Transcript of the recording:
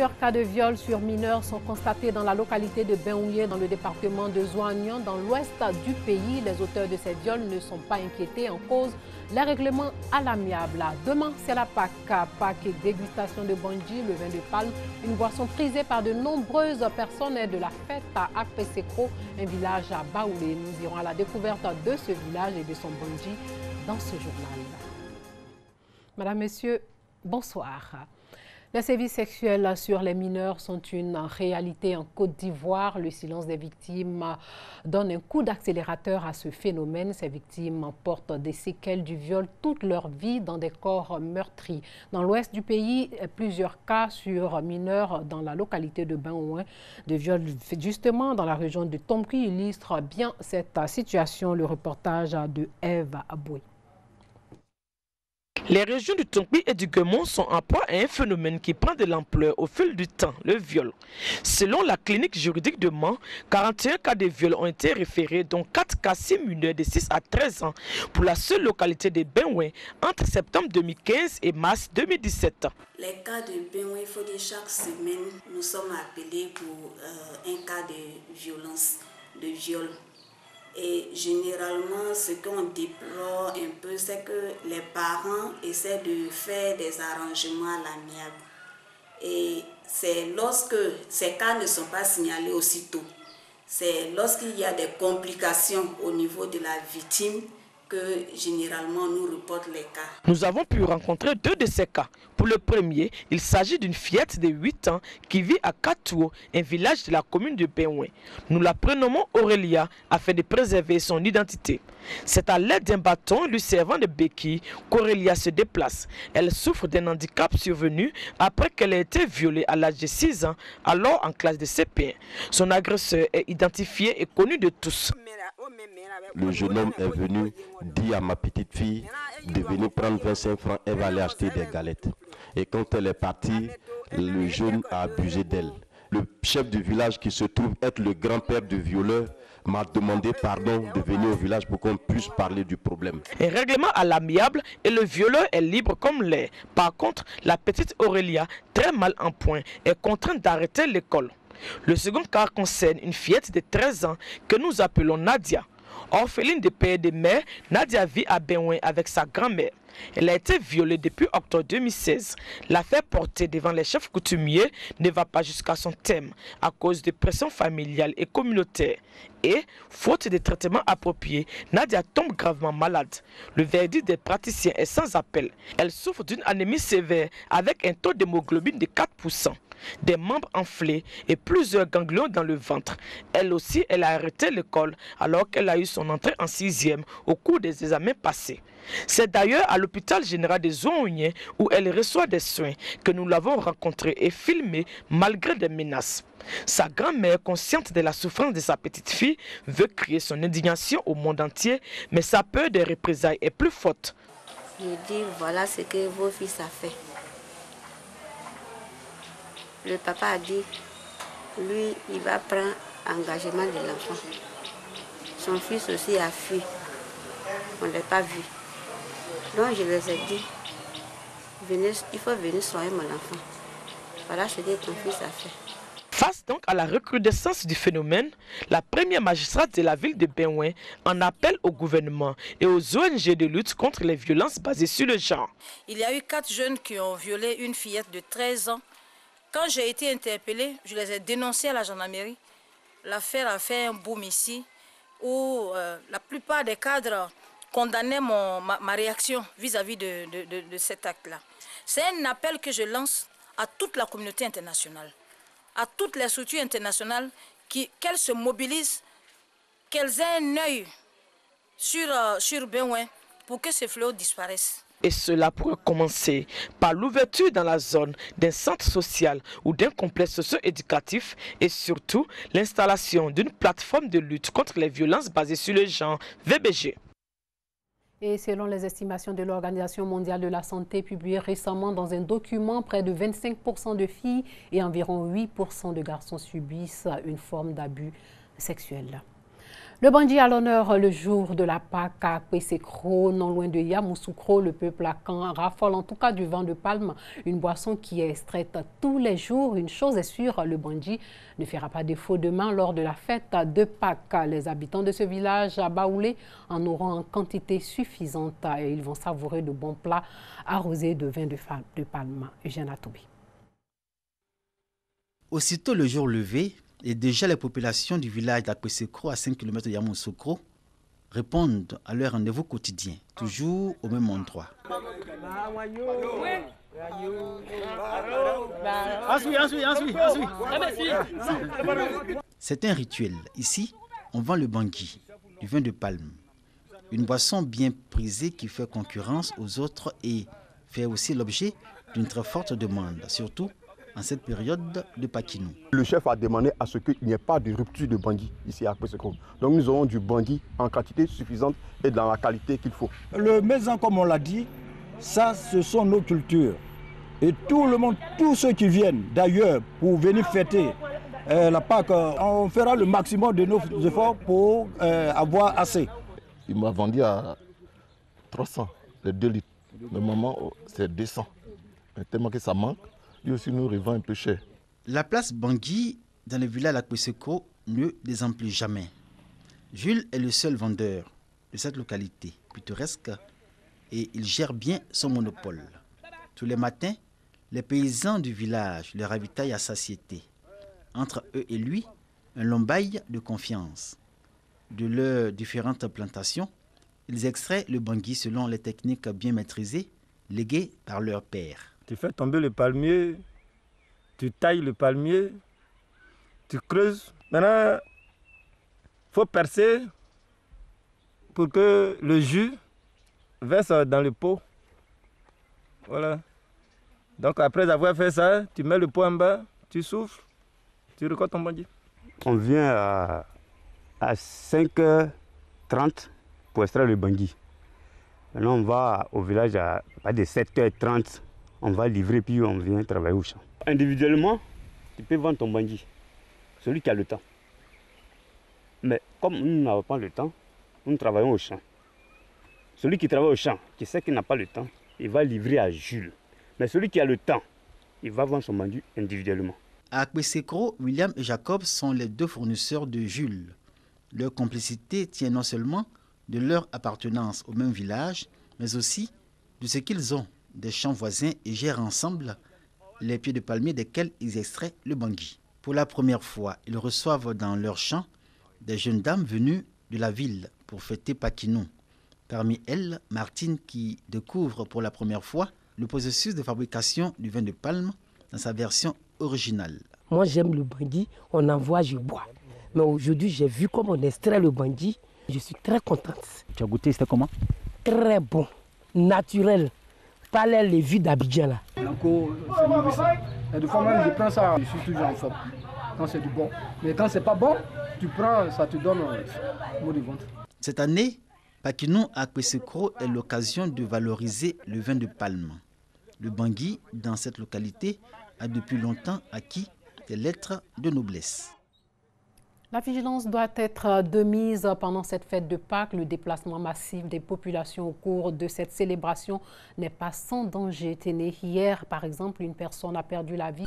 Plusieurs cas de viol sur mineurs sont constatés dans la localité de Benouye, dans le département de Zouagnan, dans l'ouest du pays. Les auteurs de ces viols ne sont pas inquiétés en cause les règlements à l'amiable. Demain, c'est la Pâques. Pâques et dégustation de bondji, le vin de palme, une boisson prisée par de nombreuses personnes de la fête à Akpesekro, un village à Baoulé. Nous irons à la découverte de ce village et de son bondji dans ce journal. Madame, Monsieur, bonsoir. Les sévices sexuels sur les mineurs sont une réalité en Côte d'Ivoire. Le silence des victimes donne un coup d'accélérateur à ce phénomène. Ces victimes portent des séquelles du viol toute leur vie dans des corps meurtris. Dans l'ouest du pays, plusieurs cas sur mineurs dans la localité de Benouin, de viol justement dans la région de Tomki illustre bien cette situation. Le reportage de Eve Aboué. Les régions du Tompi et du Guémon sont en proie à un phénomène qui prend de l'ampleur au fil du temps, le viol. Selon la clinique juridique de Mans, 41 cas de viol ont été référés, dont 4 cas mineurs de 6 à 13 ans pour la seule localité de Benouin entre septembre 2015 et mars 2017. Les cas de Benouin, il faut dire chaque semaine, nous sommes appelés pour un cas de violence, de viol. Et généralement, ce qu'on déplore un peu, c'est que les parents essaient de faire des arrangements à l'amiable. Et c'est lorsque ces cas ne sont pas signalés aussitôt, c'est lorsqu'il y a des complications au niveau de la victime que généralement nous reporte les cas. Nous avons pu rencontrer 2 de ces cas. Pour le premier, il s'agit d'une fillette de 8 ans qui vit à Katour, un village de la commune de Benouin. Nous la prénommons Aurélia afin de préserver son identité. C'est à l'aide d'un bâton lui servant de béquille qu'Aurélia se déplace. Elle souffre d'un handicap survenu après qu'elle ait été violée à l'âge de 6 ans, alors en classe de CP1. Son agresseur est identifié et connu de tous. Le jeune homme est venu dire à ma petite fille de venir prendre 25 francs, elle va aller acheter des galettes. Et quand elle est partie, le jeune a abusé d'elle. Le chef du village, qui se trouve être le grand-père du violeur, m'a demandé pardon de venir au village pour qu'on puisse parler du problème. Un règlement à l'amiable et le violeur est libre comme l'air. Par contre, la petite Aurélia, très mal en point, est contrainte d'arrêter l'école. Le second cas concerne une fillette de 13 ans que nous appelons Nadia. Orpheline de père et de mère, Nadia vit à Benouin avec sa grand-mère. Elle a été violée depuis octobre 2016. L'affaire portée devant les chefs coutumiers ne va pas jusqu'à son terme à cause de pressions familiales et communautaires. Et, faute de traitements appropriés, Nadia tombe gravement malade. Le verdict des praticiens est sans appel. Elle souffre d'une anémie sévère avec un taux d'hémoglobine de 4%. Des membres enflés et plusieurs ganglions dans le ventre. Elle aussi, elle a arrêté l'école alors qu'elle a eu son entrée en 6e au cours des examens passés. C'est d'ailleurs à l'hôpital général de Zouagnan où elle reçoit des soins que nous l'avons rencontrée et filmée malgré des menaces. Sa grand-mère, consciente de la souffrance de sa petite fille, veut crier son indignation au monde entier, mais sa peur des représailles est plus forte. Je dis, voilà ce que vos fils ont fait. Le papa a dit, lui, il va prendre engagement de l'enfant. Son fils aussi a fui. On ne l'a pas vu. Donc je les ai dit, venez, il faut venir soigner mon enfant. Voilà ce que ton fils a fait. Face donc à la recrudescence du phénomène, la première magistrate de la ville de Benouin en appelle au gouvernement et aux ONG de lutte contre les violences basées sur le genre. Il y a eu 4 jeunes qui ont violé une fillette de 13 ans. Quand j'ai été interpellée, je les ai dénoncés à la gendarmerie. L'affaire a fait un boom ici où la plupart des cadres condamnaient ma réaction vis-à-vis de cet acte-là. C'est un appel que je lance à toute la communauté internationale, à toutes les structures internationales, qu'elles se mobilisent, qu'elles aient un œil sur Benouin pour que ce fléau disparaisse. Et cela pourrait commencer par l'ouverture dans la zone d'un centre social ou d'un complexe socio-éducatif et surtout l'installation d'une plateforme de lutte contre les violences basées sur le genre, VBG. Et selon les estimations de l'Organisation mondiale de la santé publiées récemment dans un document, près de 25% de filles et environ 8% de garçons subissent une forme d'abus sexuel. Le bandit à l'honneur le jour de la Pâque à Kwesekro, non loin de Yamoussoukro. Le peuple à Caen raffole en tout cas du vin de palme, une boisson qui est extraite tous les jours. Une chose est sûre, le bandit ne fera pas défaut demain lors de la fête de Pâques. Les habitants de ce village à Baoulé en auront en quantité suffisante et ils vont savourer de bons plats arrosés de vin de palme. Eugène Atoubi. Aussitôt le jour levé, et déjà les populations du village d'Akwesekro, à 5 km de Yamoussoukro, répondent à leur rendez-vous quotidien, toujours au même endroit. C'est un rituel. Ici, on vend le bangui, du vin de palme, une boisson bien prisée qui fait concurrence aux autres et fait aussi l'objet d'une très forte demande, surtout en cette période de Pakinou. Le chef a demandé à ce qu'il n'y ait pas de rupture de bangui ici à Kwesekro. Donc nous aurons du bangui en quantité suffisante et dans la qualité qu'il faut. Le maison, comme on l'a dit, ça ce sont nos cultures. Et tout le monde, tous ceux qui viennent d'ailleurs pour venir fêter la Pâque, on fera le maximum de nos efforts pour avoir assez. Il m'a vendu à 300, les 2 litres. Normalement, c'est 200. Mais tellement que ça manque, lui aussi nous revend un peu cher. La place Bangui dans le village d'Akwesekro ne désemplit jamais. Jules est le seul vendeur de cette localité pittoresque et il gère bien son monopole. Tous les matins, les paysans du village le ravitaillent à satiété. Entre eux et lui, un lombail de confiance. De leurs différentes plantations, ils extraient le bangui selon les techniques bien maîtrisées, léguées par leur père. Tu fais tomber le palmier, tu tailles le palmier, tu creuses. Maintenant, il faut percer pour que le jus verse dans le pot. Voilà. Donc après avoir fait ça, tu mets le pot en bas, tu souffles, tu récoltes ton bangui. On vient à 5h30 pour extraire le bangui. Maintenant on va au village à 7h30. On va livrer puis on vient travailler au champ. Individuellement, tu peux vendre ton bangui, celui qui a le temps. Mais comme nous n'avons pas le temps, nous travaillons au champ. Celui qui travaille au champ, qui sait qu'il n'a pas le temps, il va livrer à Jules. Mais celui qui a le temps, il va vendre son bangui individuellement. À Kwesekro, William et Jacob sont les 2 fournisseurs de Jules. Leur complicité tient non seulement de leur appartenance au même village, mais aussi de ce qu'ils ont des champs voisins et gèrent ensemble les pieds de palmier desquels ils extraient le bangui. Pour la première fois, ils reçoivent dans leurs champs des jeunes dames venues de la ville pour fêter Pakinou. Parmi elles, Martine qui découvre pour la première fois le processus de fabrication du vin de palme dans sa version originale. Moi j'aime le bangui, on envoie, je bois. Mais aujourd'hui j'ai vu comment on extrait le bangui, je suis très contente. Tu as goûté, c'était comment? Très bon, naturel. Pas les lévis d'Abidjan là. L'anko, c'est nourrissant. Et de fois même, je prends ça, je suis toujours en forme. Quand c'est du bon. Mais quand c'est pas bon, tu prends, ça te donne mot de ventre. Cette année, Pakinou à Kwesekro est l'occasion de valoriser le vin de palme. Le bangui, dans cette localité, a depuis longtemps acquis des lettres de noblesse. La vigilance doit être de mise pendant cette fête de Pâques. Le déplacement massif des populations au cours de cette célébration n'est pas sans danger. Hier, par exemple, une personne a perdu la vie.